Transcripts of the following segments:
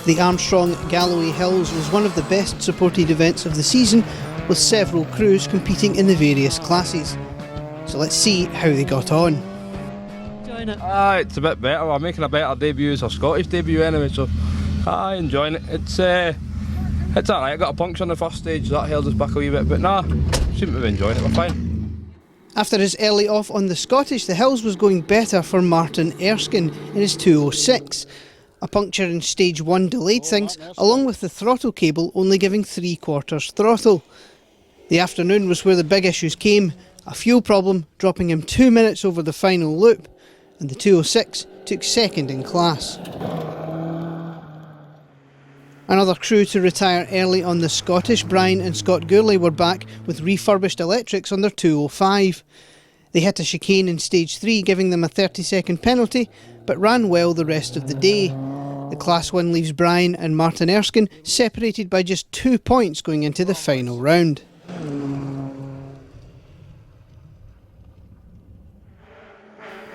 The Armstrong Galloway Hills was one of the best supported events of the season, with several crews competing in the various classes. So let's see how they got on. Enjoying it? It's a bit better. We're making a better debut. It's our Scottish debut anyway, so enjoying it. It's alright. I got a puncture on the first stage, that held us back a wee bit, but seem to be enjoying it. We're fine. After his early off on the Scottish, the Hills was going better for Martyn Erskine in his 206. A puncture in stage 1 delayed things, along with the throttle cable only giving 3/4 throttle. The afternoon was where the big issues came. A fuel problem dropping him 2 minutes over the final loop, and the 206 took second in class. Another crew to retire early on the Scottish, Brian and Scott Gourlay, were back with refurbished electrics on their 205. They hit a chicane in stage 3, giving them a 30-second penalty, but ran well the rest of the day. The Class 1 leaves Brian and Martyn Erskine separated by just 2 points going into the final round.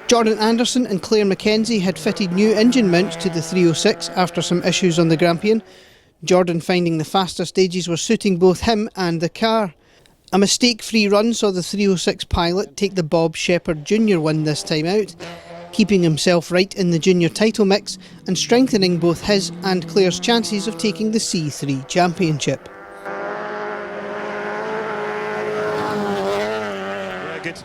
Jordan Anderson and Claire Mackenzie had fitted new engine mounts to the 306 after some issues on the Grampian. Jordan finding the faster stages were suiting both him and the car. A mistake-free run saw the 306 pilot take the Bob Shepheard Jr. win this time out, keeping himself right in the junior title mix and strengthening both his and Claire's chances of taking the C3 championship. Yeah, good.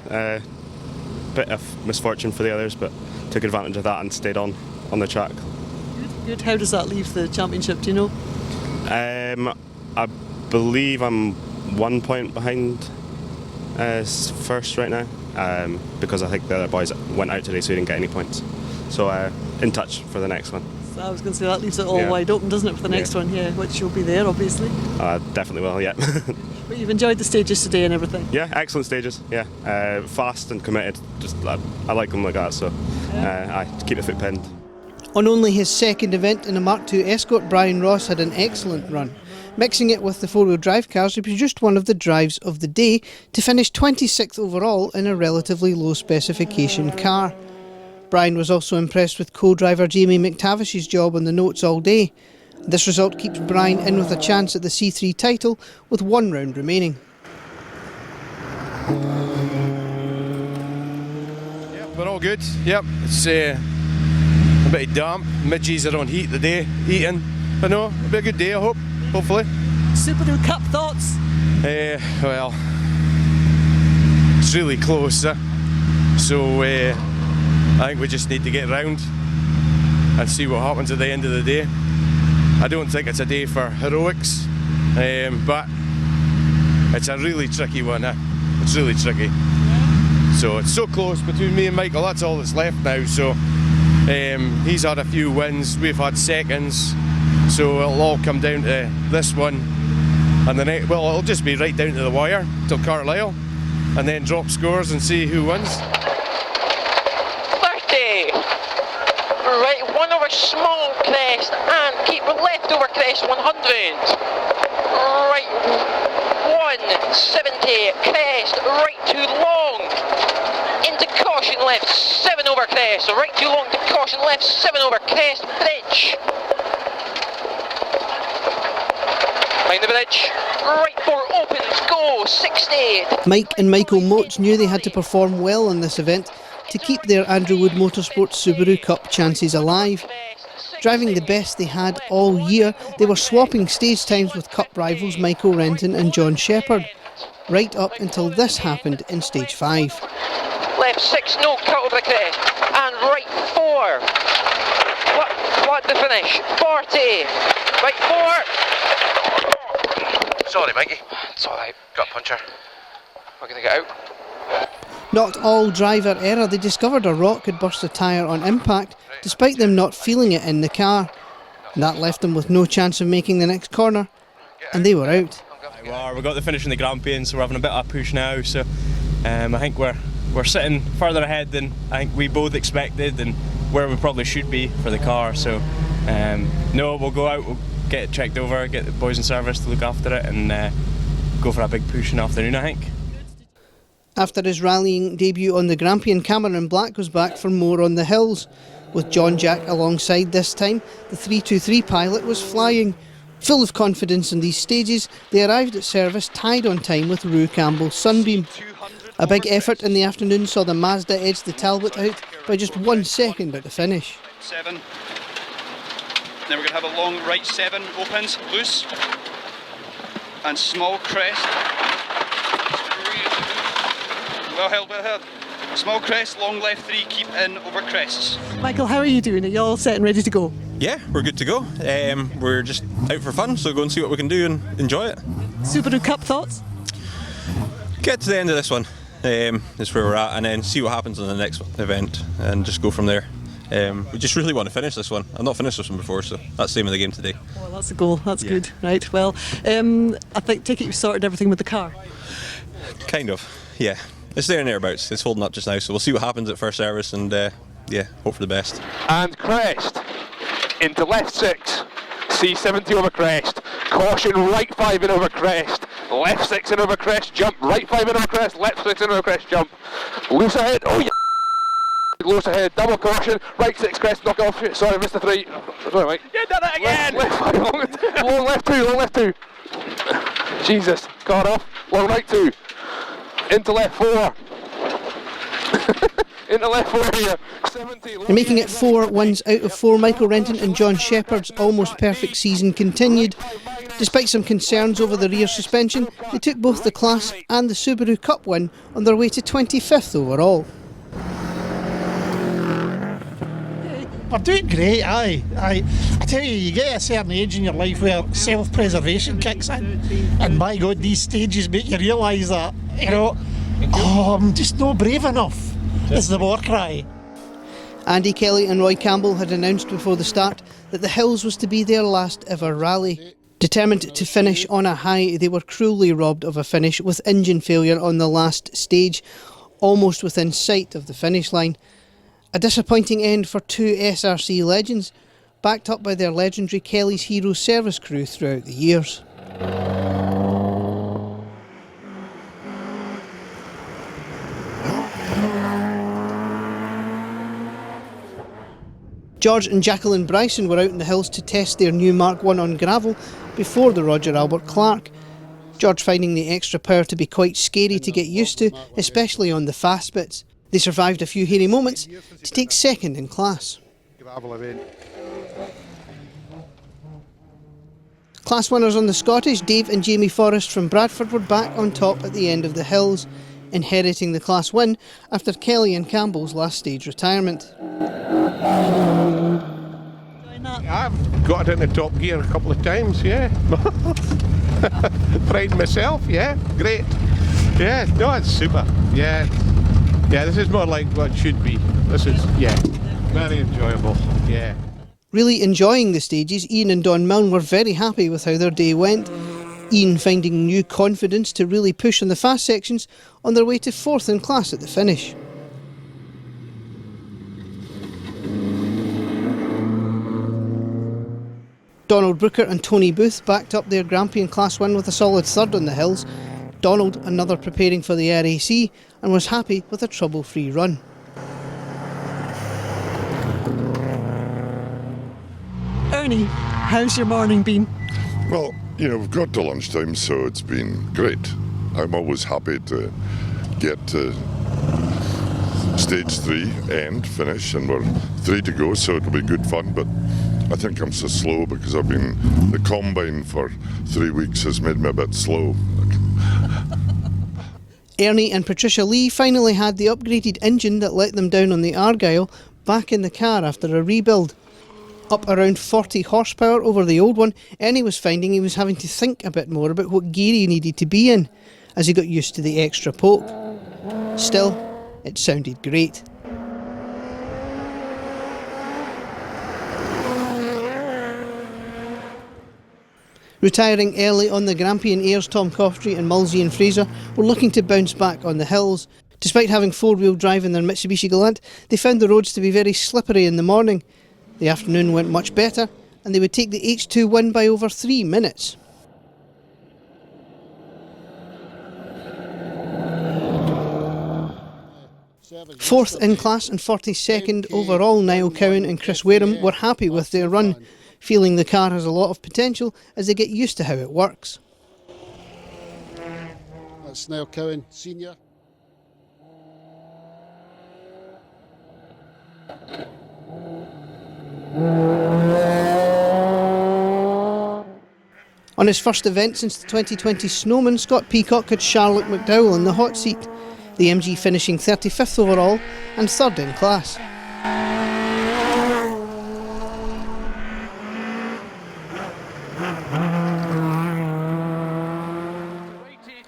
Bit of misfortune for the others, but took advantage of that and stayed on the track. Good. How does that leave the championship, do you know? I believe I'm 1 point behind first right now, because I think the other boys went out today so we didn't get any points. So in touch for the next one. So I was going to say that leaves it all wide open, doesn't it, for the next one here, which you'll be there obviously. Definitely will, yeah. But you've enjoyed the stages today and everything? Yeah, excellent stages, yeah. Fast and committed, just I like them like that, so I keep the foot pinned. On only his second event in a Mark II Escort, Brian Ross had an excellent run. Mixing it with the four-wheel drive cars, he produced one of the drives of the day to finish 26th overall in a relatively low specification car. Brian was also impressed with co-driver Jamie McTavish's job on the notes all day. This result keeps Brian in with a chance at the C3 title with 1 round remaining. Yeah, we're all good. Yep, it's a bit damp. Midges are on heat today, eating. But no, it'll be a good day, I hope. Hopefully. Subaru Cup thoughts? Well, it's really close, so I think we just need to get round and see what happens at the end of the day. I don't think it's a day for heroics, but it's a really tricky one. It's really tricky. So it's so close between me and Michael, that's all that's left now. So he's had a few wins, we've had seconds, so it'll all come down to this one. And the next, well, it'll just be right down to the wire till Carlisle, and then drop scores and see who wins. 30. Right, 1 over small crest and keep left over crest 100. Right, 170 crest, right too long. Into caution left, 7 over crest. Right too long to caution left, 7 over crest, bridge. Mind the bridge. Right 4 opens, go, 60. Mike and Michael Moates knew they had to perform well in this event to keep their Andrew Wood Motorsports Subaru Cup chances alive. Driving the best they had all year, they were swapping stage times with Cup rivals Michael Renton and John Shepheard, right up until this happened in stage 5. Left 6, no cut over the crest. And right 4. What the finish? 40. Right 4. Sorry, Mikey. It's alright. Got a puncture. We're going to get out. Not all driver error, they discovered a rock had burst a tyre on impact, despite them not feeling it in the car. That left them with no chance of making the next corner, and they were out. Well, we got the finish in the Grampian, so we're having a bit of a push now. So I think we're sitting further ahead than I think we both expected, and where we probably should be for the car. So no, we'll go out, we'll get it checked over, get the boys in service to look after it, and go for a big push in the afternoon, I think. After his rallying debut on the Grampian, Cameron Black was back for more on the hills. With John Jack alongside this time, the 323 pilot was flying. Full of confidence in these stages, they arrived at service tied on time with Rue Campbell's Sunbeam. A big effort in the afternoon saw the Mazda edge the Talbot out by just 1 second at the finish. 7. Then we're going to have a long right 7 opens, loose, and small crest. Well held, well held. Small crest, long left 3, keep in over crests. Michael, how are you doing? Are you all set and ready to go? Yeah, we're good to go. We're just out for fun, so go and see what we can do and enjoy it. Subaru Cup thoughts? Get to the end of this one, is where we're at, and then see what happens in the next event and just go from there. We just really want to finish this one. I've not finished this one before, so that's the aim of the game today. Well, that's the goal. That's good. Right, well, I take it you've sorted everything with the car? Kind of, yeah. It's there and thereabouts. It's holding up just now, so we'll see what happens at first service and yeah, hope for the best. And crest into left 6, C70 over crest, caution right 5 in over crest, left 6 in over crest, jump, right 5 in over crest, left 6 in over crest, jump, loose ahead, oh yeah, loose ahead, double caution, right 6 crest, knock off, sorry Mr. 3, sorry Mike. You done it again! Left 5, long left 2, long left 2, Jesus, car off, long right 2, into left 4. Into left 4 here. 70. And making it 4 wins out of 4, Michael Renton and John Shepheard's almost perfect season continued. Despite some concerns over the rear suspension, they took both the Class and the Subaru Cup win on their way to 25th overall. We're doing great, aye. I tell you, you get a certain age in your life where self-preservation kicks in, and by God, these stages make you realise that, you know, I'm just not brave enough, is the war cry. Andy Kelly and Roy Campbell had announced before the start that the Hills was to be their last ever rally. Determined to finish on a high, they were cruelly robbed of a finish with engine failure on the last stage, almost within sight of the finish line. A disappointing end for 2 SRC legends, backed up by their legendary Kelly's Hero service crew throughout the years. George and Jacqueline Bryson were out in the hills to test their new Mark I on gravel before the Roger Albert Clark. George finding the extra power to be quite scary to get used to, especially on the fast bits. They survived a few hairy moments to take second in class. Class winners on the Scottish, Dave and Jamie Forrest from Bradford, were back on top at the end of the hills, inheriting the class win after Kelly and Campbell's last stage retirement. I've got it in the top gear a couple of times, yeah. Frightened myself, yeah, great. Yeah, no, it's super, yeah. Yeah, this is more like what it should be. This is, yeah, very enjoyable, yeah. Really enjoying the stages, Ian and Don Milne were very happy with how their day went. Ian finding new confidence to really push on the fast sections on their way to 4th in class at the finish. Donald Brooker and Tony Booth backed up their Grampian class win with a solid 3rd on the hills. Donald, another preparing for the RAC, and was happy with a trouble-free run. Ernie, how's your morning been? Well, you know, we've got to lunchtime, so it's been great. I'm always happy to get to stage 3 end, finish, and we're 3 to go, so it'll be good fun, but I think I'm so slow because the combine for 3 weeks has made me a bit slow. Ernie and Patricia Lee finally had the upgraded engine that let them down on the Argyle back in the car after a rebuild. Up around 40 horsepower over the old one, Ernie was finding he was having to think a bit more about what gear he needed to be in as he got used to the extra poke. Still, it sounded great. Retiring early on the Grampian Airs, Tom Coftry and Mulsey and Fraser were looking to bounce back on the hills. Despite having 4-wheel drive in their Mitsubishi Galant, they found the roads to be very slippery in the morning. The afternoon went much better, and they would take the H2 win by over 3 minutes. Fourth in class and 42nd overall, Niall Cowan and Chris Wareham were happy with their run, feeling the car has a lot of potential as they get used to how it works. That's Niall Cowan, senior. On his first event since the 2020 Snowman, Scott Peacock had Charlotte McDowell in the hot seat, the MG finishing 35th overall and third in class.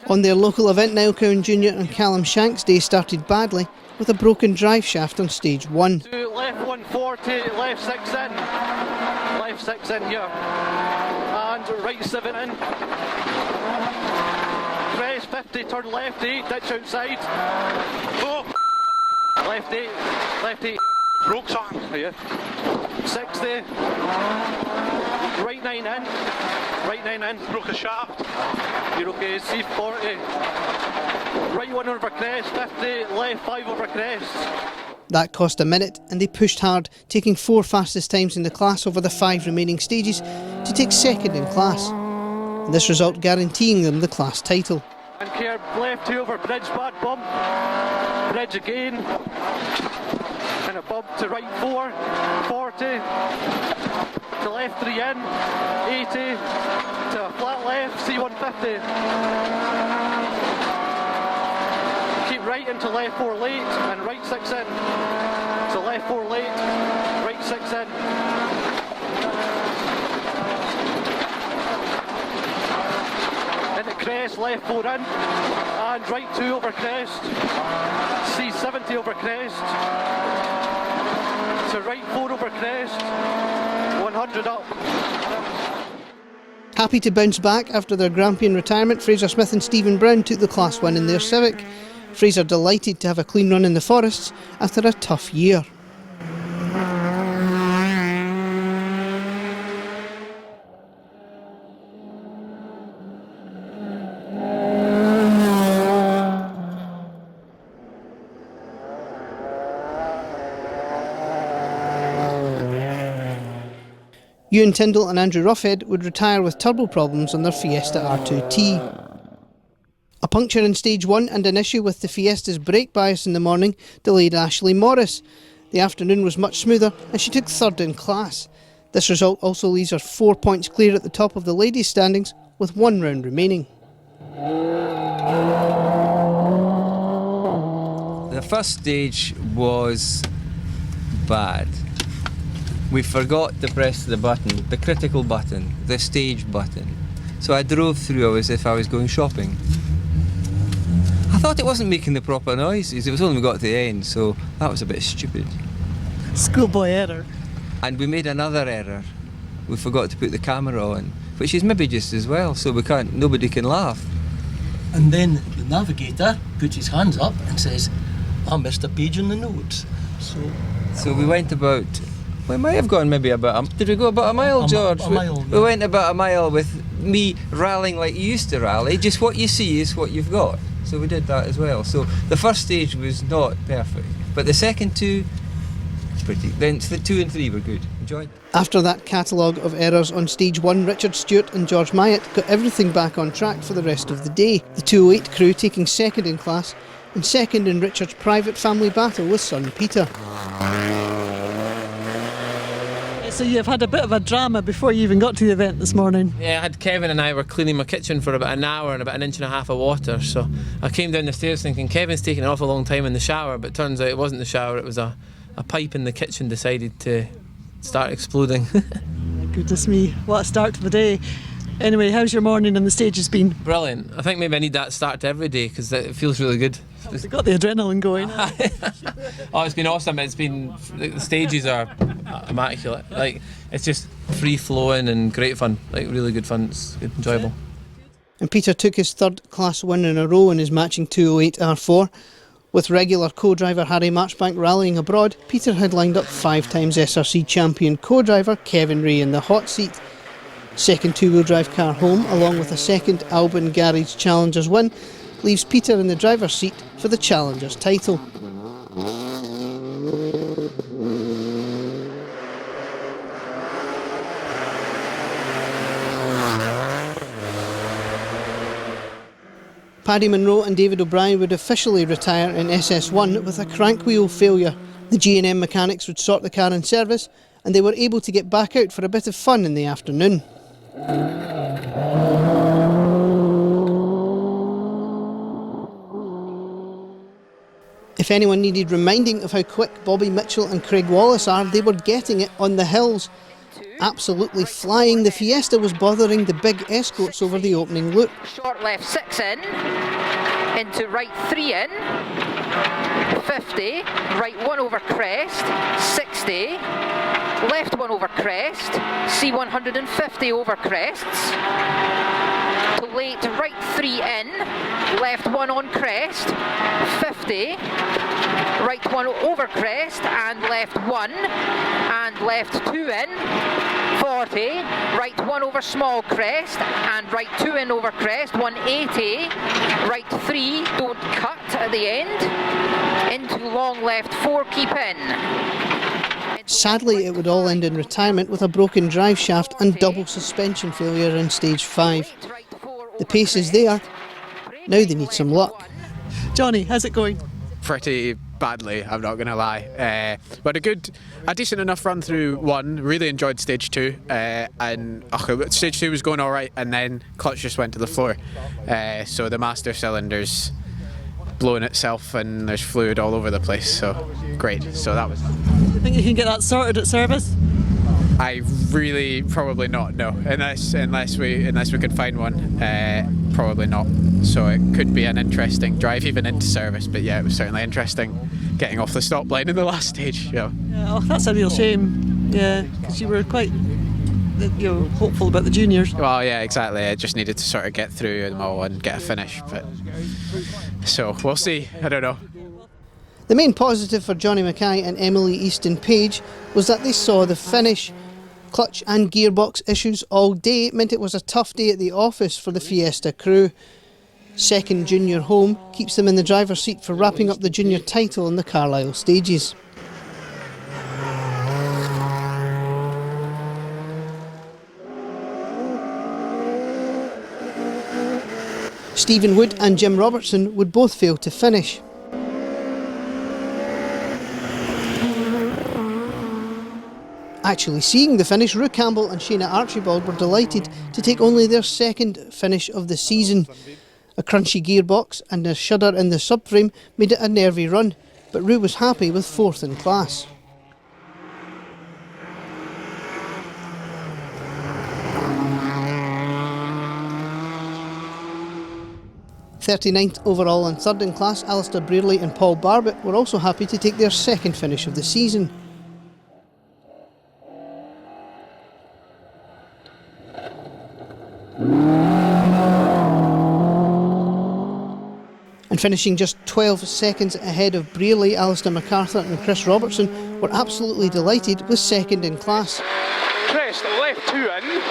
On their local event, Niall Cowan Jr and Callum Shank's day started badly with a broken drive shaft on stage 1. Left 140, left 6 in. Left 6 in here. And right 7 in. Crest 50, turn left 8, ditch outside. Oh! Left 8, left 8. Broke something. Oh, yeah. 60. Right 9 in. Right 9 in. Broke a shaft. You're okay. C40. Right 1 over crest, 50. Left 5 over crest. That cost a minute and they pushed hard, taking 4 fastest times in the class over the 5 remaining stages to take second in class. And this result guaranteeing them the class title. And curb left 2 over bridge, bad bump. Bridge again. And a bump to right 4, 40. To left 3 in, 80. To a flat left, C150. Keep right into left 4 late and right 6 in. So left 4 late, right 6 in. Into crest, left 4 in. And right 2 over crest. C70 over crest. To right 4 over crest. 100 up. Happy to bounce back after their Grampian retirement, Fraser Smith and Stephen Brown took the Class 1 in their Civic. Fraser delighted to have a clean run in the forests after a tough year. Ewan Tyndall and Andrew Roughhead would retire with turbo problems on their Fiesta R2T. A puncture in stage 1 and an issue with the Fiesta's brake bias in the morning delayed Ashley Morris. The afternoon was much smoother and she took third in class. This result also leaves her 4 points clear at the top of the ladies' standings with 1 round remaining. The first stage was bad. We forgot to press the button, the critical button, the stage button. So I drove through as if I was going shopping. I thought it wasn't making the proper noises, it was only we got to the end, so that was a bit stupid. Schoolboy error. And we made another error. We forgot to put the camera on, which is maybe just as well, so nobody can laugh. And then the navigator puts his hands up and says, I missed a page in the notes. So we went about, we might have gone maybe about, did we go about a mile, George? A mile, we went about a mile with me rallying like you used to rally, just what you see is what you've got. So we did that as well. So the first stage was not perfect, but the second two, then the 2 and 3 were good. Enjoyed. After that catalogue of errors on stage 1, Richard Stewart and George Myatt got everything back on track for the rest of the day. The 208 crew taking second in class and second in Richard's private family battle with son Peter. So you've had a bit of a drama before you even got to the event this morning. Yeah, I had Kevin and I were cleaning my kitchen for about an hour and about 1.5 inches of water. So I came down the stairs thinking Kevin's taking an awful long time in the shower, but it turns out it wasn't the shower, it was a pipe in the kitchen decided to start exploding. Goodness me, what a start to the day. Anyway, how's your morning on the stage has been? Brilliant. I think maybe I need that start to every day because it feels really good. You've got the adrenaline going. Oh, it's been awesome. It's been, the stages are immaculate. Like, it's just free flowing and great fun. Like, really good fun. It's good, enjoyable. And Peter took his third class win in a row in his matching 208 R4. With regular co-driver Harry Marchbank rallying abroad, Peter had lined up 5 times SRC champion co-driver Kevin Ray in the hot seat. Second two-wheel drive car home, along with a second Albin Garage Challengers win, leaves Peter in the driver's seat for the Challengers title. Paddy Munro and David O'Brien would officially retire in SS1 with a crank wheel failure. The G&M mechanics would sort the car in service and they were able to get back out for a bit of fun in the afternoon. If anyone needed reminding of how quick Bobby Mitchell and Craig Wallace are, they were getting it on the hills. Absolutely flying, the Fiesta was bothering the big Escorts over the opening loop. Short left 6 in, into right 3 in, 50, right 1 over crest, 60, left 1 over crest, C150 over crests, to late right 3 in, left 1 on crest, 50, right 1 over crest and left 1, and left 2 in, 40, right 1 over small crest and right 2 in over crest, 180, right 3, don't cut at the end, into long left 4, keep in. Sadly, it would all end in retirement with a broken drive shaft and double suspension failure in stage 5. The pace is there, now they need some luck. Johnny, how's it going? Pretty badly, I'm not going to lie. But a decent enough run through 1. Really enjoyed stage 2, and stage 2 was going all right, and then clutch just went to the floor. So the master cylinder's blowing itself, and there's fluid all over the place. So great. So that was. You think you can get that sorted at service? I really probably not. No, unless we could find one, probably not. So it could be an interesting drive even into service. But yeah, it was certainly interesting getting off the stop line in the last stage. Yeah, oh, that's a real shame. Yeah, because you were quite hopeful about the juniors. Well, yeah, exactly. I just needed to sort of get through them all and get a finish. But so we'll see. I don't know. The main positive for Johnnie Mackay and Emily Easton Page was that they saw the finish. Clutch and gearbox issues all day meant it was a tough day at the office for the Fiesta crew. Second junior home keeps them in the driver's seat for wrapping up the junior title on the Carlisle stages. Stephen Wood and Jim Robertson would both fail to finish. Actually seeing the finish, Rue Campbell and Shayna Archibald were delighted to take only their second finish of the season. A crunchy gearbox and a shudder in the subframe made it a nervy run, but Rue was happy with 4th in class. '39th overall and 3rd in class, Alistair Brearley and Paul Barbett were also happy to take their second finish of the season. And finishing just 12 seconds ahead of Brearley, Alistair MacArthur and Chris Robertson were absolutely delighted with 2nd in class. Crest, left 2 in.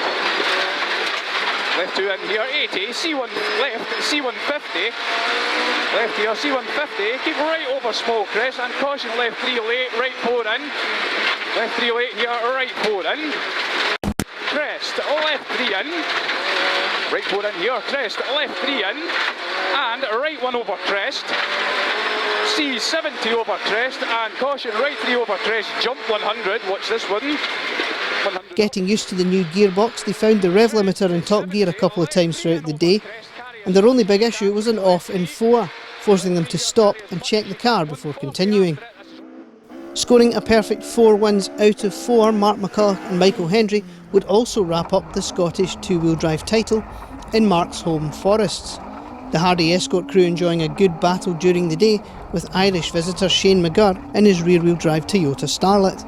Left 2 in here, 80, C1 left, C150. Left here, C150. Keep right over small crest and caution left 3 late, right 4 in. Left 3 late here, right 4 in. Crest, left 3 in. Right 4 in here, crest, left 3 in. And right 1 over crest, C70 over crest, and caution right 3 over crest, jump 100, watch this one. 100. Getting used to the new gearbox, they found the rev limiter in top gear a couple of times throughout the day, and their only big issue was an off in 4, forcing them to stop and check the car before continuing. Scoring a perfect 4 wins out of 4, Mark McCulloch and Michael Hendry would also wrap up the Scottish two-wheel drive title in Mark's home forests. The hardy Escort crew enjoying a good battle during the day, with Irish visitor Shane McGurr in his rear-wheel drive Toyota Starlet.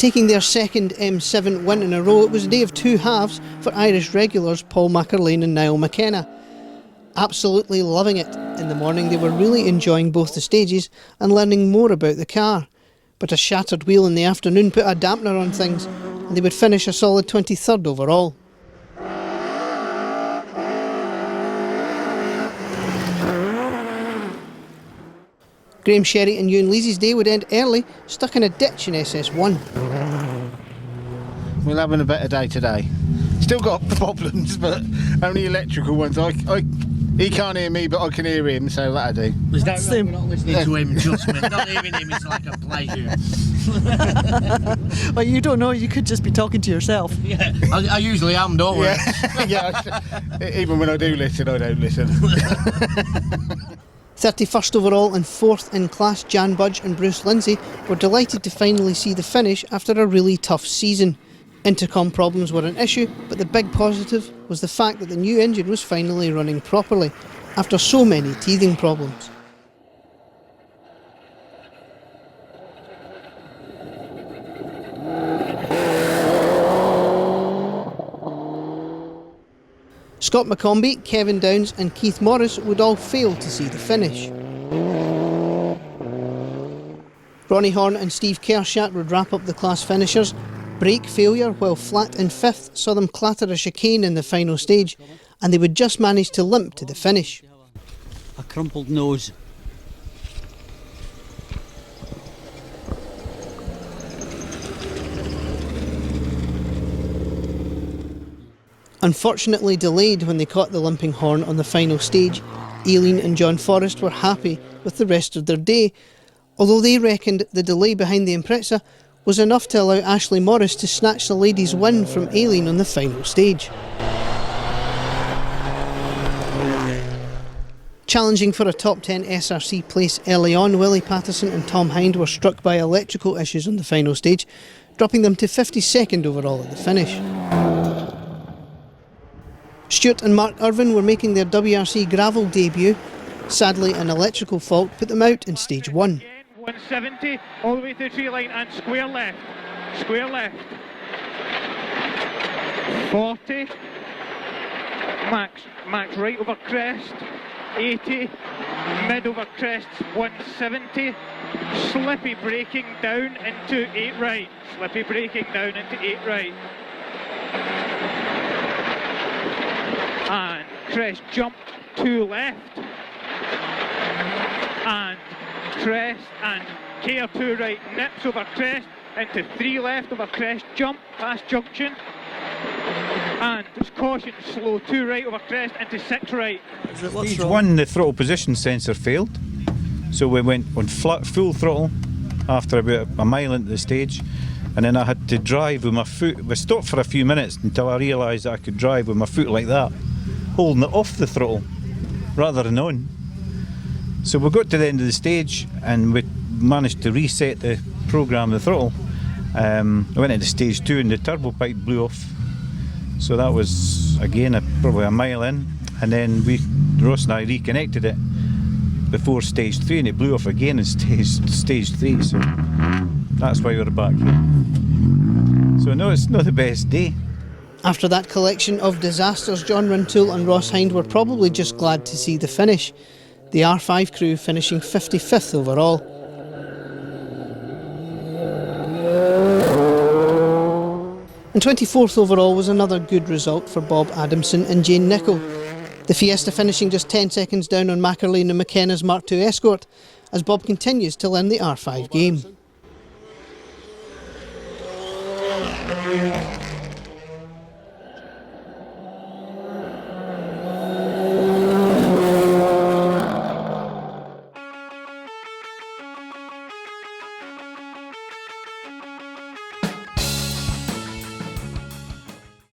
Taking their second M7 win in a row, it was a day of two halves for Irish regulars Paul McArthur and Niall McKenna. Absolutely loving it. In the morning they were really enjoying both the stages and learning more about the car. But a shattered wheel in the afternoon put a dampener on things, and they would finish a solid 23rd overall. Graham Sherry and Ewan Leesy's day would end early, stuck in a ditch in SS1. We're having a better day today. Still got problems, but only electrical ones. He can't hear me, but I can hear him, so that'll do. Is that right? We're not listening to him, trust me. Not hearing him is like a pleasure. Well, you don't know, you could just be talking to yourself. Yeah, I usually am, don't we? Yeah, even when I do listen, I don't listen. 31st overall and 4th in class, Jan Budge and Bruce Lindsay were delighted to finally see the finish after a really tough season. Intercom problems were an issue, but the big positive was the fact that the new engine was finally running properly, after so many teething problems. Scott McCombie, Kevin Downs and Keith Morris would all fail to see the finish. Ronnie Horne and Steve Kershatt would wrap up the class finishers. Brake failure while flat in 5th saw them clatter a chicane in the final stage, and they would just manage to limp to the finish. A crumpled nose. Unfortunately delayed when they caught the limping Horn on the final stage, Aileen and John Forrest were happy with the rest of their day, although they reckoned the delay behind the Impreza was enough to allow Ashley Morris to snatch the ladies' win from Aileen on the final stage. Challenging for a top 10 SRC place early on, Willie Patterson and Tom Hind were struck by electrical issues on the final stage, dropping them to 52nd overall at the finish. Stewart and Mark Irvine were making their WRC gravel debut. Sadly, an electrical fault put them out in stage 1. 170 all the way to the tree line and square left. 40. Max right over crest. 80. Mid over crest. 170. Slippy braking down into 8 right. Slippy braking down into 8 right. And crest jump 2 left. And crest and KR2 right nips over crest into 3 left over crest jump past junction, and just caution slow 2 right over crest into 6 right. Stage 1 the throttle position sensor failed, so we went on full throttle after about a mile into the stage, and then I had to drive with my foot. We stopped for a few minutes until I realised that I could drive with my foot like that, holding it off the throttle rather than on. So we got to the end of the stage and we managed to reset the program, the throttle. I went into stage 2 and the turbo pipe blew off. So that was again probably a mile in, and then Ross and I reconnected it before stage 3 and it blew off again in stage 3. So that's why we're back here. So no, it's not the best day. After that collection of disasters, John Rintoul and Ross Hind were probably just glad to see the finish. The R5 crew finishing 55th overall. And 24th overall was another good result for Bob Adamson and Jane Nichol. The Fiesta finishing just 10 seconds down on McArthur and McKenna's Mark II Escort, as Bob continues to learn the R5 game.